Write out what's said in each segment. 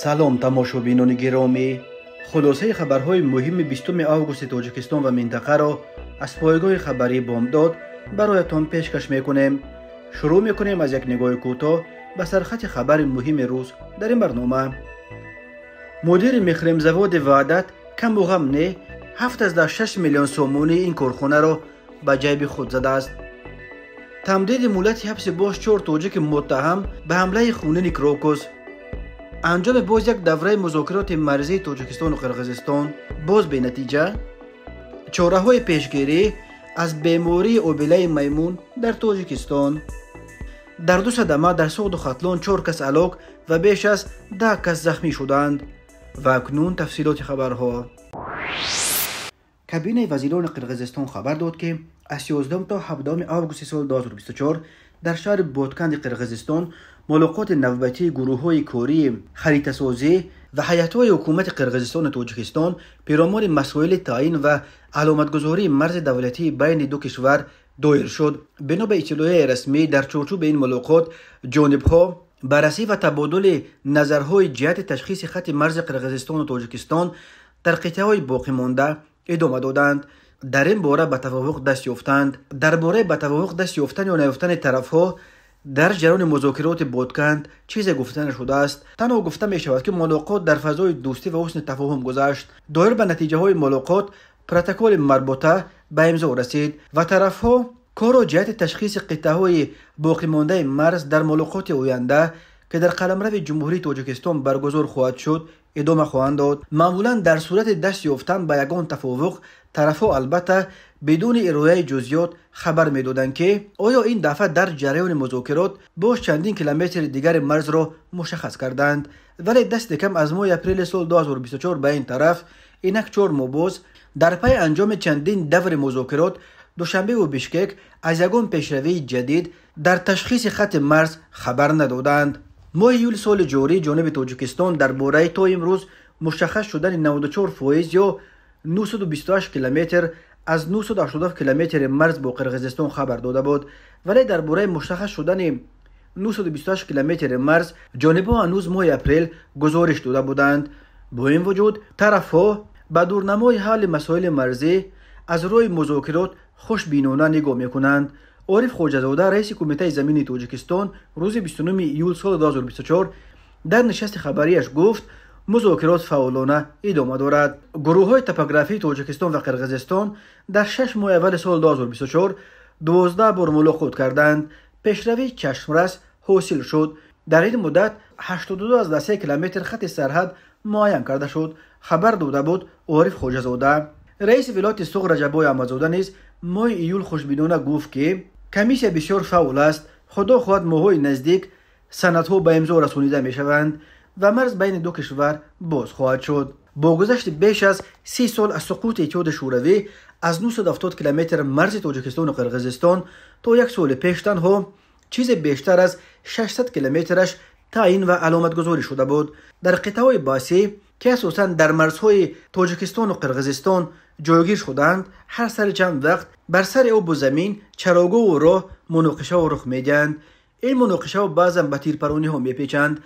سلام تماشابینان گرامی، خلاصه خبرهای مهم 20 آگوست تاجیکستان و منطقه را از پایگاه خبری بامداد برایتان پیشکش میکنیم. شروع میکنیم از یک نگاه کوتاه به سرخط خبر مهم روز در این برنامه. مدیر مخرم زواد وعدت کم و غم نه 7.6 میلیون سومونی این کارخانه را به جیب خود زده است. تمدید مولت حبس باز 4 تاجیک متهم به حمله خونین کروکوس. انجام باز یک دوره مذاکرات مرزی تاجیکستان و قرقیزستان باز به نتیجه. چاره‌های پیشگیری از بیماری اوبیله میمون در تاجیکستان. در 2 صدمه در سوق ختلان 4 کس هلاک و بیش از 10 کس زخمی شدند. و اکنون تفصیلات خبرها. کابینه وزیران قرقیزستان خبر داد که از 11 تا 17 آگوست سال 2024 در شهر بادکند قرقیزستان ملاقات نوبتی گروه‌های کاری خریطه سازی و هیئت‌های حکومت قرقیزستان و تاجیکستان پیرامون مسائل تعیین و علامتگذاری مرز دولتی بین دو کشور دایر شد. بنا به اطلاع رسمی در چارچوب این ملاقات جانب‌ها بررسی و تبادل نظرهای جهت تشخیص خط مرز قرقیزستان و تاجیکستان در قطعه‌های باقی مانده ادامه دادند. در این باره به توافق دست یافتند. درباره به توافق دست یافتن یا نیافتن طرف‌ها در جریان مذاکرات بادکند چیزی گفته نشده است. تنها گفته می شود که ملاقات در فضای دوستی و حسن تفاهم گذشت. دایر به نتیجه های ملاقات پروتکل مربوطه به امضا رسید و طرف‌ها کار و جهت تشخیص قطعه های باقی مانده مرز در ملاقات آینده که در قلمرو جمهوری تاجیکستان برگزار خواهد شد ادامه خواهند داد. معمولا در صورت دست یافتن به یگان توافق طرف‌ها البته بدون ارائه جزئیات خبر می‌دادند که آیا این دفعه در جریان مذاکرات باز چندین کیلومتر دیگر مرز را مشخص کردند، ولی دست کم از ماه اپریل سال 2024 به این طرف اینک 4 ماه باز در پی انجام چندین دور مذاکرات دوشنبه و بیشکک از یگان پیشروی جدید در تشخیص خط مرز خبر ندادند. ماه ایول سال جاری جانب تاجیکستان درباره تا امروز مشخص شدن 94% یا 928 کیلومتر از 987 کیلومتر مرز با قرقیزستان خبر داده بود، ولی درباره مشخص شدن 928 کیلومتر مرز جانب‌ها هنوز ماه اپریل گزارش داده بودند. با این وجود طرف‌ها به دورنمای حل مسائل مرزی از روی مذاکرات خوشبینانه نگاه می‌کنند. عارف خواجه‌زاده رئیس کمیته زمینی تاجیکستان روز 29 ایول سال 2024 در نشست خبریش گفت مذاکرات فعالانه ادامه دارد. گروه‌های توپوگرافی تاجیکستان و قرقیزستان در 6 ماه اول سال 2024 12 بار ملاقات کردند. پیشروی چشمرس حاصل شد. در این مدت 82 کیلومتر خط سرحد معین کرده شد، خبر داده بود عارف خواجه‌زاده. رئیس ولایت سوق رجبای احمدزاده نیز ماه ایول خوشبینانه گفت که کمیسیون بسیار فعال است. خدا خواهد ماه‌های نزدیک سندها به امضا رسانیده می‌شوند و مرز بین دو کشور باز خواهد شد. با گذشت بیش از 30 سال از سقوط اتحاد شوروی از 970 کیلومتر مرز تاجیکستان و قرقیزستان تا یک سال پیش تنها چیز بیشتر از 600 کیلومترش تعیین و علامت گذاری شده بود. در قطعه‌های باسی که اساساً در مرزهای تاجیکستان و قرقیزستان جایگیر شدند، هر سر چند وقت بر سر آب و زمین چراگاه و راه مناقشه و رخ میدهند. این مناقشه ها بعضا به تیرپرانی ها میپیچند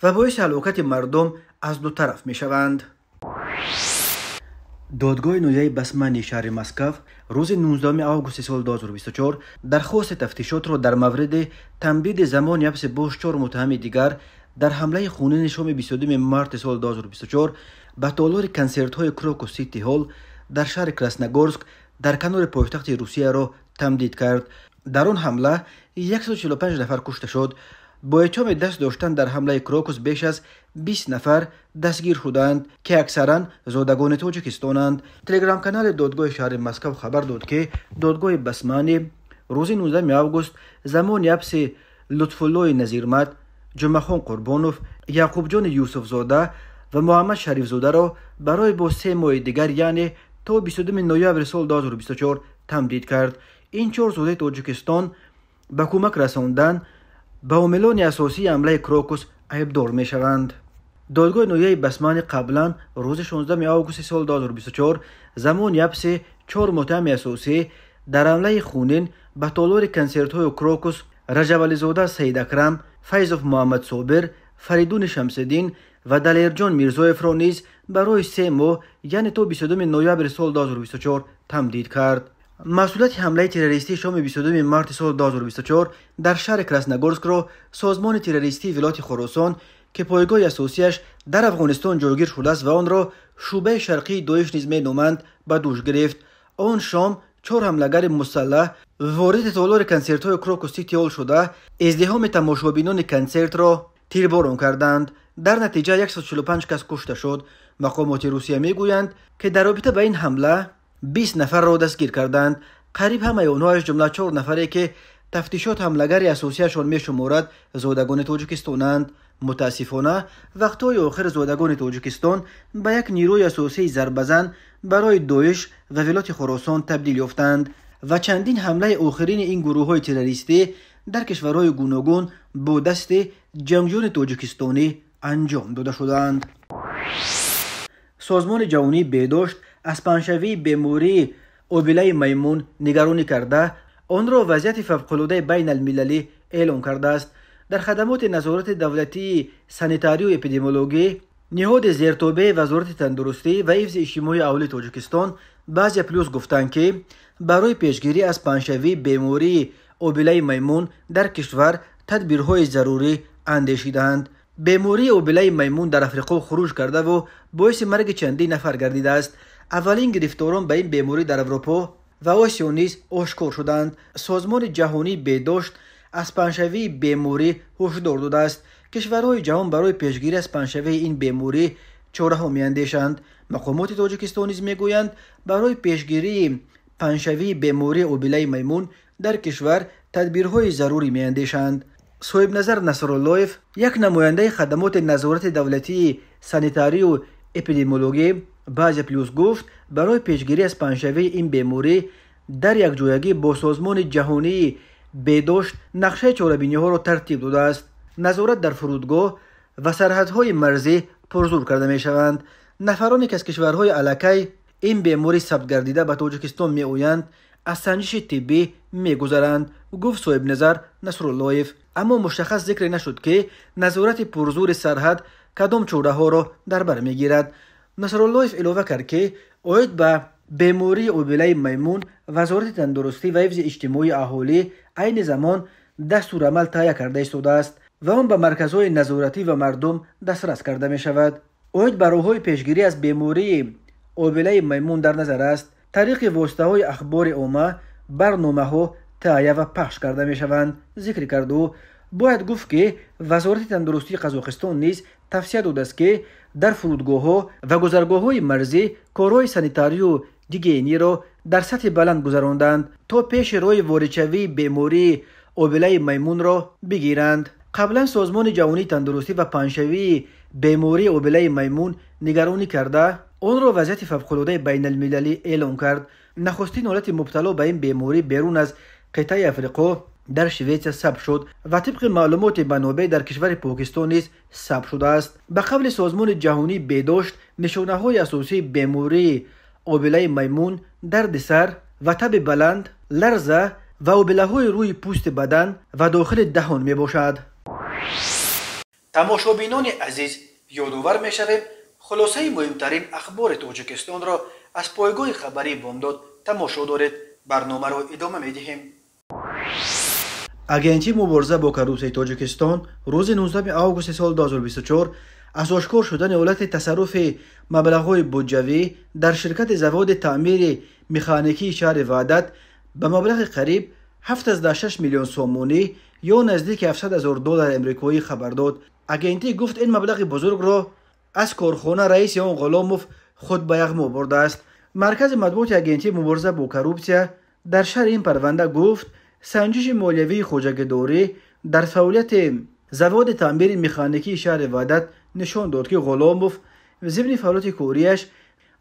و باعث هلاکت مردم از دو طرف میشوند. دادگاه نویای بسمانی شهر مسکو روز 19 آگوست سال 2024 درخواست تفتیشات را در مورد تمدید زمان حبس باز 4 متهم دیگر در حمله خونین شام 22 مارس سال 2024 به تالار کنسرت های کروکوس سیتی هال در شهر کراسنگورسک در کنار پایتخت روسیه را تمدید کرد. در آن حمله 145 نفر کشته شد. با اتهام دست داشتن در حمله کروکوس بیش از 20 نفر دستگیر شدند که اکثرا زادگان تاجیکستانند. تلگرام کانال دادگاه شهر مسکو خبر داد که دادگاه بسمانی روز 19 آگوست زمان حبس لطف‌الله نظیرمد، جمعخان قربانوف، یعقوب جان یوسف زاده و محمد شریف زاده را برای با 3 ماه دیگر یعنی تا 22 نوامبر سال 2024 تمدید کرد. این 4 زاده تاجیکستان به کمک رساندن به عاملان اساسی حمله کروکوس عیبدار می شوند. دادگاه نویای بسمانی قبلا روز 16 آگوست سال 2024 زمان حبس 4 متهم اساسی در حمله خونین به تالار کنسرت های کروکوس رجب علیزاده سید اکرم، فیض محمد صابر، فریدون شمس‌الدین، و دلیرجان میرزایف را نیز برای 3 ماه یعنی تا 22 نوامبر سال 2024 تمدید کرد. مسئولیت حمله تروریستی شام 22 مارس سال 2024 در شهر کراسنogorsk را سازمان تروریستی ولایت خراسان که پایگاه اساسیش در افغانستان جایگیر شده است و آن را شعبه شرقی داعش نیز مینامند به دوش گرفت. آن شام 4 حملهگر مسلح وارد تالار کنسرت‌های کروکوس سیتی هال شده ازدحام تماشابینان کنسرت را تیرباران کردند. در نتیجه 145 کس کشته شد. مقامات روسیه میگویند که در رابطه با این حمله 20 نفر را دستگیر کردند. قریب همه آنها از جمله 4 نفری که تفتیشات حملهگر اساسیشان میشمارد زادگان تاجیکستانند. متاسفانه وقتهای آخر زادگان تاجیکستان به یک نیروی اساسی ضربه‌زن برای داعش و ولایت خراسان تبدیل یافتند و چندین حمله آخرین این گروه‌های تروریستی در کشورهای گوناگون با دست جنگجویان تاجیکستانی انجام داده شدند. سازمان جهانی بهداشت از پنجشنبه بیماری آبله میمون نگرانی کرده آن را وضعیت فوق‌العاده بین المللی اعلام کرده است. در خدمات نظارت دولتی سانیتاری و اپیدمیولوژی نهاد زیرتابع وزارت تندرستی و حفظ اجتماعی اهالی تاجیکستان بعضی پلوس گفتند که برای پیشگیری از پنجشنبه بیماری آبله میمون در کشور تدبیرهای ضروری اندیشیدند. بیماری آبله میمون در افریقا خروج کرده و باعث مرگ چندین نفر گردیده است. اولین گرفتاران به این بیماری در اروپا و آسیا نیز آشکار شدند. سازمان جهانی بهداشت از پنجشنبه بیماری هشدار داده است. کشورهای جهان برای پیشگیری از پنجشنبه این بیماری چاره‌ها می‌اندیشند. مقامات تاجیکستان نیز میگویند برای پیشگیری پنجشنبه بیماری آبله میمون در کشور تدبیرهای ضروری می‌اندیشند. صاحب نظر نصراللهیف یک نماینده خدمات نظارت دولتی سانیتاری و اپیدمیولوژی بعضی پلوس گفت برای پیشگیری از پنجشنبه این بیماری در یک جایگی با سازمان جهانی بهداشت نقشه چاره‌بینی‌ها را ترتیب داده است. نظارت در فرودگاه و سرحدهای مرزی پرزور کرده می‌شوند. نفرانی که از کشورهای علاقه این بیماری ثبت گردیده به تاجیکستان می‌آیند از سنجش طبی می‌گذرند، گفت صاحب نظر نصراللهیف. اما مشخص ذکر نشد که نظارت پرزور سرحد کدام چاره‌ها را در بر می‌گیرد. نصراللهیف علاوه کرد که اوید به بیماری آبله میمون وزارت تندرستی و حفظ اجتماعی اهالی عین زمان دستورالعمل تهیه کرده ایستاده است و آن به مرکزهای نظارتی و مردم دسترس کرده می شود. اوید به راه‌های پیشگیری از بیماری آبله میمون در نظر است. طریق واسطه‌های اخبار عامه برنامه‌ها تهیه و پخش کرده می شوند ذکر کرد و باید گفت که وزارت تندرستی قزاقستان نیز توصیه داده است که در فرودگاه‌ها و گذرگاه‌های مرزی کارهای سانیتاری و دیگینی را در سطح بلند گذراندند تا پیش روی واردشوی بیماری آبله میمون را بگیرند. قبلا سازمان جهانی تندرستی و پنجشنبه بیماری آبله میمون نگرانی کرده آن را وضعیت فوق‌العاده بین المللی اعلام کرد. نخستین حالت مبتلا به این بیماری بیرون از قطعه افریقا در شویتس ثبت شد و طبق معلومات منابع در کشور پاکستان نیز ثبت شده است. به قبل سازمان جهانی بهداشت نشانه‌های اساسی بیماری آبله میمون درد سر و تب بلند، لرزه و آبله‌های روی پوست بدن و داخل دهان می باشد. تماشابینان عزیز، یادآور می شویم خلاصه مهمترین اخبار تاجیکستان را از پایگاه خبری بامداد تماشا دارید. برنامه را ادامه می دهیم. اگنتی مبارزه با کروپسیون تاجیکستان روز 19 آگوست سال 2024 از آشکار شدن حالت تصرف مبلغ‌های بودجوی در شرکت زواد تعمیر مکانیکی شهر وحدت به مبلغ قریب 7.6 میلیون سومونی یا نزدیک $700,000 امریکایی خبر داد. اگنتی گفت این مبلغ بزرگ را از کارخانه رئیس اون غلاموف خود به یغما برده است. مرکز مطبوعات اگنتی مبارزه با کروپسیون در شرح این پرونده گفت سنجش مالیوی خوجگداری در فعالیت زواد تعمیر مکانیکی شهر وحدت نشان داد که غلاموف ضمن فعالیت کاریش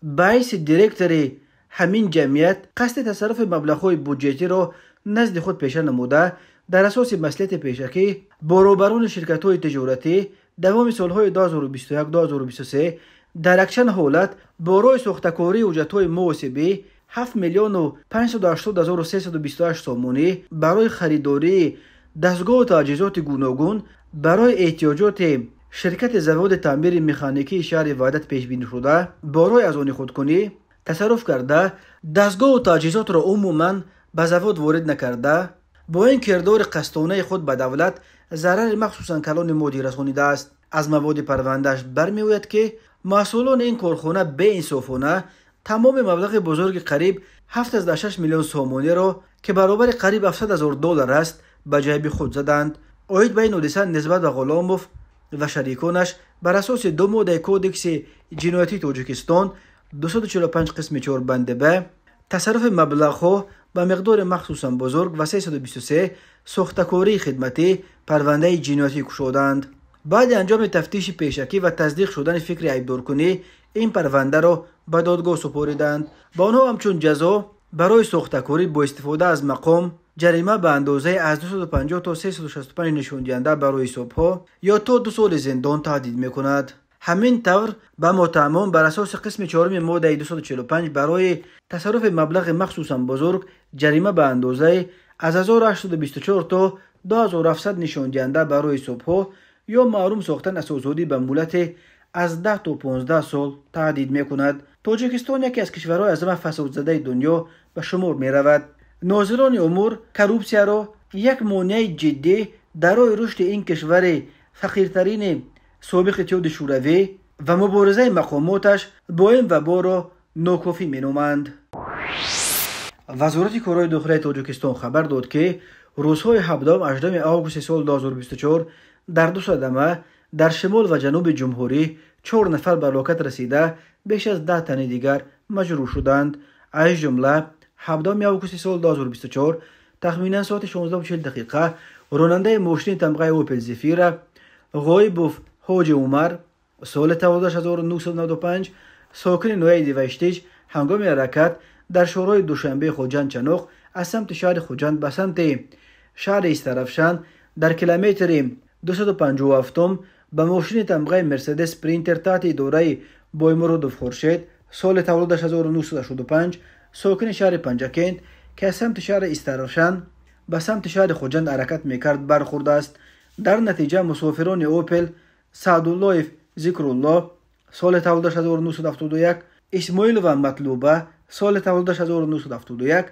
باعث دیرکتور همین جمعیت قصد تصرف مبلغ‌های بودجتی را نزد خود پیشه نموده در اساس مصلحت پیشکی با روبران شرکت‌های تجارتی دوام سال‌های 2021-2023 در اکشن حالت برای ساختکاری اجرت‌های محاسبی 7,580,328 سومونی برای خریداری دستگاه و تجهیزات گوناگون برای احتیاجات شرکت زواد تعمیر مکانیکی شهر وحدت پیش بینی شده برای از آن خودکنی تصرف کرده دستگاه و تجهیزات را عموما به زواد وارد نکرده با این کردار قصدانه خود به دولت ضرر مخصوصا کلان مادی رسانیده است. از مواد پروندهش برمی‌آید که مسئولان این کارخانه به انصافانه تمام مبلغ بزرگ قریب 7.6 میلیون سومانی را که برابر قریب 700,000 دلار است به جیب خود زدند. عاید به این حادثه نسبت به غلاموف و شریکانش بر اساس دو ماده کودکس جنایتی تاجیکستان 245 قسم 4 بند ب تصرف مبلغ‌ها به مقدار مخصوصا بزرگ و 323 ساختکاری خدمتی پرونده جنایتی گشودند. بعد انجام تفتیش پیشکی و تصدیق شدن فکر عیبدارکنی این پرونده را به دادگاه سپاریدند. با آنها همچون جزا برای ساختکاری با استفاده از مقام جریمه به اندازه از 250 تا 365 نشان دهنده برای حسابها یا تا 2 سال زندان تهدید می‌کند. همین طور به متهمان بر اساس قسم 4 ماده 245 برای تصرف مبلغ مخصوصا بزرگ جریمه به اندازه از 1824 تا 2700 نشان دهنده برای حسابها یا محروم ساختن از آزادی به مهلت از 10 تا 15 سال تهدید می‌کند. تاجیکستان یکی از کشورهای از همه فساد زده دنیا به شمار می‌رود. ناظران امور کروپسیا را یک مانع جدی در راه رشد این کشور فقیرترین سابق اتحاد شوروی و مبارزه مقاماتش با این وبا را ناکافی می‌نامند. وزارت کارهای داخلی تاجیکستان خبر داد که روزهای 17-18 آگوست سال 2024 در دو صدمه در شمال و جنوب جمهوری 4 نفر به هلاکت رسیده بیش از 10 تن دیگر مجروح شدند. از جمله 17 آگوست سال 2024 تخمینا ساعت 16:40 راننده ماشین تمغه اوپل زفیر غایبوف حاج عمر سال 1995 ساکن نوی دیوشتیج هنگام حرکت در شورای دوشنبه خوجند چنوق از سمت شهر خوجند به سمت شهر استرفشان در کیلومتر 257 به ماشین تمغه مرسدس پرینتر تحت اداره بایمرودوف خورشید سال تولدش 1985 ساکن شهر پنجکند که از سمت شهر استرفشان به سمت شهر خوجند حرکت میکرد برخورده است. در نتیجه مسافران اوپل سعدالله ذکرالله سال تولدش 1971 اسماعیلوف مطلوبه سال تولدش 1971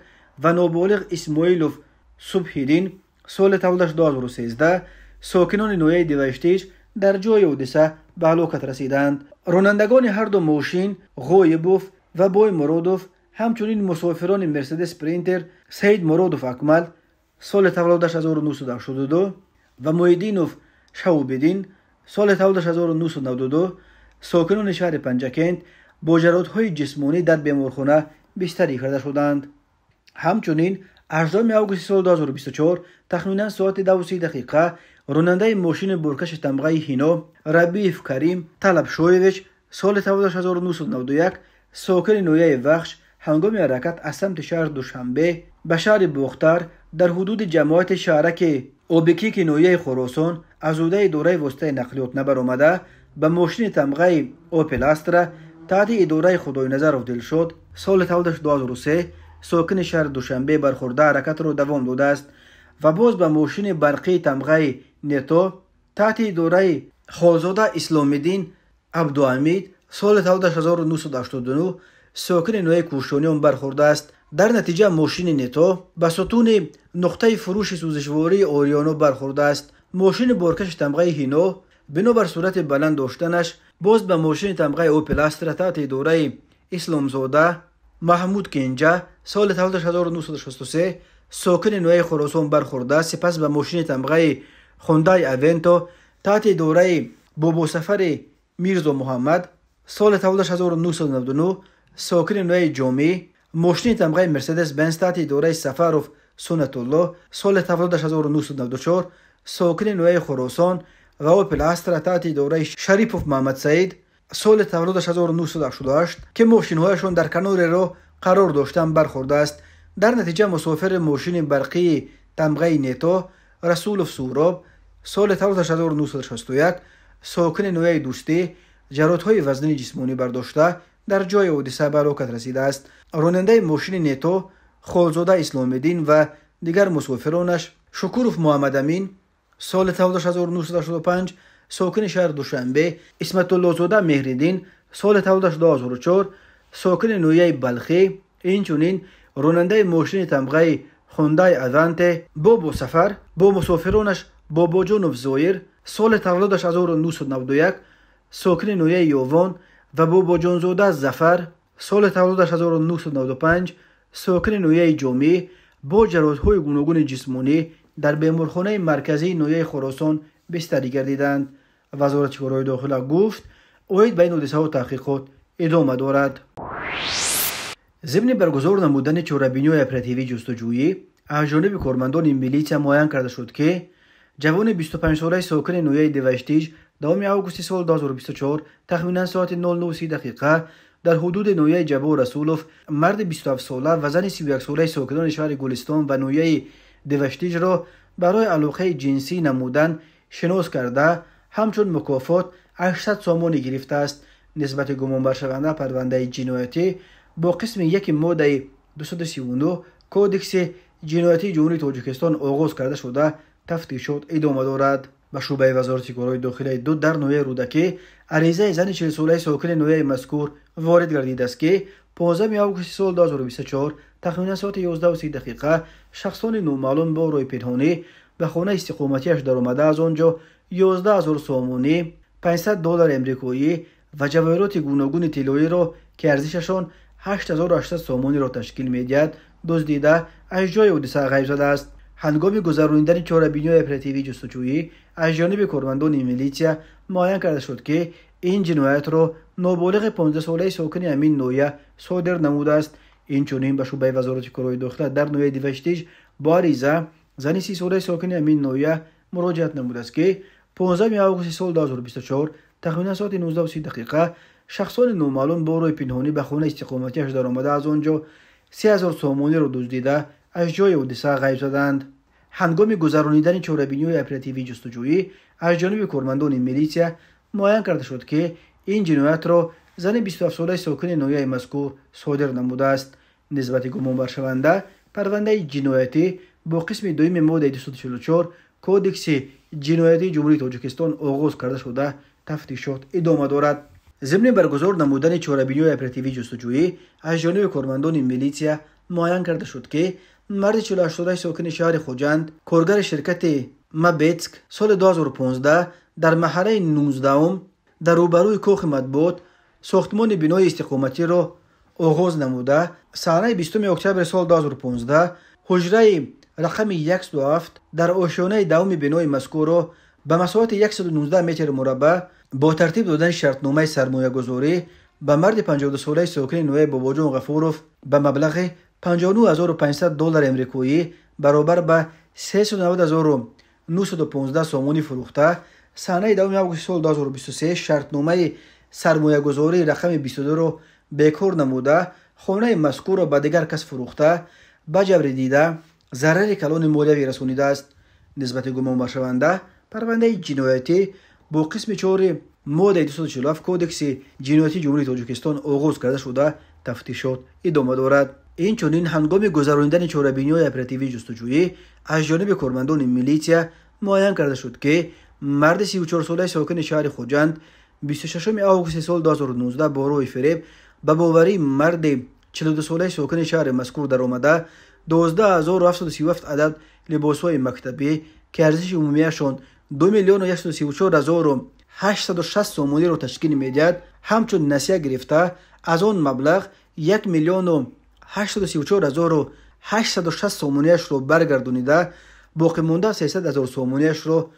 و نابالغ اسماعیلوف صبحیدین سال تولدش 2013 ساکنان نوی دیوشتیج در جای حادثه به هلاکت رسیدند. رانندگان هر دو ماشین غایبوف و بای مرادوف همچنین مسافران مرسدس پرینتر سید مرادوف اکمل سال تولدش 1982 و محیدینوف شعوبیدین سال تولدش 1992 ساکنان شهر پنجکند با جراحت‌های جسمانی در بیمارخانه بستری کرده شدند. همچنین 18 آگوست سال 2024 تخمینا ساعت 2:30 راننده ماشین برکش تمغه هینو ربیف کریم طلب شویویچ سال تولدش 1991 ساکن نویه وخش هنگام حرکت از سمت شهر دوشنبه به شهر بختر در حدود جماعت شهرک اوبکیک نویه خراسان از عهده اداره واسطه نقلیات نبرآمده به ماشین تمغه اوپل استرا تحت اداره خدای نظر افضل شد سال تولدش 2003 ساکن شهر دوشنبه برخورده حرکت را دوام داده است و باز به ماشین برقی تمغه نتو تحت اداره خالزاده اسلامیدین عبدالحمید سال تولدش 1989 ساکن نوی کوشانیان برخورده است. در نتیجه ماشین نتو به ستون نقطه فروش سوزشواری اوریانو برخورده است. ماشین برکش تمغه هینو بنابر صورت بلند داشتنش باز به ماشین تمغه اوپل استرا تحت اداره اسلامزاده محمود کنجا سال تولدش 1963 ساکن نوی خراسان برخورده است. سپس به ماشین تمغه خوندای اونتو تحت اداره بابا سفر میرزا محمد سال تولدش 1999 ساکن نوی جامعه ماشین تمغه مرسدس بنز تحت اداره سفروف سنت الله سال تولدش 1994 ساکن نوی خراسان و اوپل استرا تحت اداره شریفوف محمد سعید سال تولدش 1988 که ماشین‌هایشان در کنار راه قرار داشتن برخورده است. در نتیجه مسافر ماشین برقی تمغه نیتو رسولوف سوراب سال تولدش 1961 ساکن نوی دوستی جراحت‌های وزنی جسمانی برداشته در جای حادثه به هلاکت رسیده است. راننده ماشین نیتو خالزاده اسلامیدین و دیگر مسافرانش شکوروف محمد امین سال تولدش 1985 ساکن شهر دوشنبه، اسمت الله زاده مهردین سال تولدش 2004 ساکن نویه بلخی، اینچنین راننده ماشین تمغه خوندای ادوانته بابو سفر با مسافرانش بابا جانوف زایر سال تولدش 1991 ساکن نویه یووان و بابا جان زاده زفر سال تولدش 1995 ساکن نویه جامی با جراحت‌های گوناگون جسمانی در بیمارخانه مرکزی نویه خراسان بستری گردیدند. وزارت کارهای داخله گفت اوید بین حادثه و تحقیقات ادامه دارد. ضمن برگزار نمودن چهاره‌بینی اپراتیوی جستجویی از جانب کارمندان میلیشیا معین کرده شد که جوان 25 ساله ساکن نویه دوشتیج دوم آگوست سال 2024 تخمینا ساعت 09:30 دقیقه در حدود نویه جبا رسولوف مرد 27 ساله و زن 31 ساله ساکنان شهر گلستان و نویه دوشتیج را برای علاقه جنسی نمودن شناس کرده همچون مکافات 800 سومانی گرفته است. نسبت گمانبر شونده پرونده جنایتی با قسم 1 ماده 239 کودکس جنایتی جمهوری تاجیکستان آغاز کرده شده تفتیشات ادامه دارد. به شعبه وزارت کارهای داخلی دو در نویه رودکی عریضه زن 40 ساله ساکن نویه مذکور وارد گردیده است که 15 آگوست سال 2024 تخمینا ساعت 11:30 دقیقه شخصان نامعلوم با روی پنهانی به خانه استقامتیش در آمده از آنجا 11,000 سومانی، $500 امریکایی و جواهرات گوناگون طلایی را که ارزششان 8,800 سومانی را تشکیل می‌دهد دزدیده از جای حادثه غیب شده است. هنگام گذراندن چهاره‌بینی اپراتیوی جستجویی از جانب کارمندان میلیشیا معین کرده شد که این جنایت را نابالغ 15 ساله ساکن همین نویه صادر نموده است. اینچنین به شعبه وزارت کارهای داخله در نویه دوشتیج با عریضه زن 30 ساله ساکن همین نویه مراجعت نموده است که 15 آگوست سال 2024 تخمینا ساعت 19:30 دقیقه شخصان نامعلوم با روی پنهانی به خانه استقامتیش در آمده از آنجا 30,000 سومانی را دزدیده از جای حادثه غیب شدند. هنگام گذرانیدن چهاره‌بینی اپراتیوی جستجویی از جانب کارمندان میلیشیا معین کرده شد که این جنایت را زن 27 ساله ساکن نویه مذکور صادر نموده است. نسبت گمانبر شونده پرونده جنایتی با قسم 2 ماده 244 کودکس جنایتی جمهوری تاجیکستان آغاز کرده شده تفتیشات ادامه دارد. ضمن برگزار نمودن چهاره‌بینی اپراتیوی جستجویی از جانب کارمندان میلیشیا معین کرده شد که مرد 48 ساله ساکن شهر خوجند کارگر شرکت مابتسک سال 2015 در محله 19 در روبروی کاخ مطبوعات ساختمان بنای استقامتی را آغاز نموده صحنه 20 اکتبر سال 2015 حجره رقم 107 در آشیانه دوم بنای مذکور را به مساحت 119 متر مربع با ترتیب دادن شرطنامه سرمایه گذاری به مرد 52 ساله ساکن نویه باباجان غفوروف به مبلغ $59,500 امریکایی برابر به 390,915 سومانی فروخته صحنه دوم آگوست سال 2023 شرطنامه سرمایه گذاری رقم 22 را بیکار نموده خانه مذکور را به دیگر کس فروخته به جبر دیده ضرر کلان مالیوی رسانیده است. نسبت گمانبر شونده پرونده جنایتی با قسم 4 ماده 247 کودکس جنایتی جمهوری تاجیکستان آغاز کرده شده تفتیشات ادامه دارد. اینچنین هنگام گذراندن چهاره‌بینی اپراتیوی جستجویی از جانب کارمندان میلیشیا معین کرده شد که مرد 34 ساله ساکن شهر خوجند 26 آگوست سال 2019 با روی فریب به باوری مرد 42 ساله ساکن شهر مذکور در آمده 12,737 عدد لباس‌های مکتبی که ارزش عمومیشان 2,134,860 سومانی را تشکیل می‌دهد همچون نسیه گرفته از آن مبلغ 1,834,860 سومانیش را برگردانیده باقی مانده 300,000 سومانیش را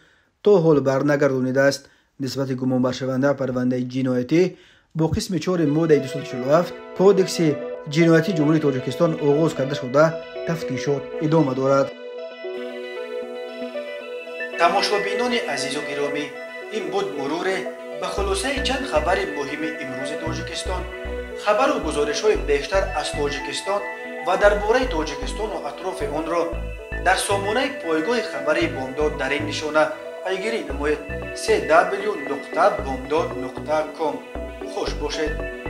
تا حال برنگردانیده است. نسبت گمانبر شونده پرونده جنایتی با قسم 4 ماده 247 کودکس جنایتی جمهوری تاجیکستان آغاز کرده شده تفتیشات ادامه دارد. تماشابینان عزیز و گرامی، این بود مرور به خلاصه چند خبر مهم امروز تاجیکستان. خبر و گزارش های بیشتر از تاجیکستان و درباره تاجیکستان و اطراف آن را در سامانه پایگاه خبری بامداد در این نشانه پیگیری نمایید: www.bomdad.com. خوش باشید.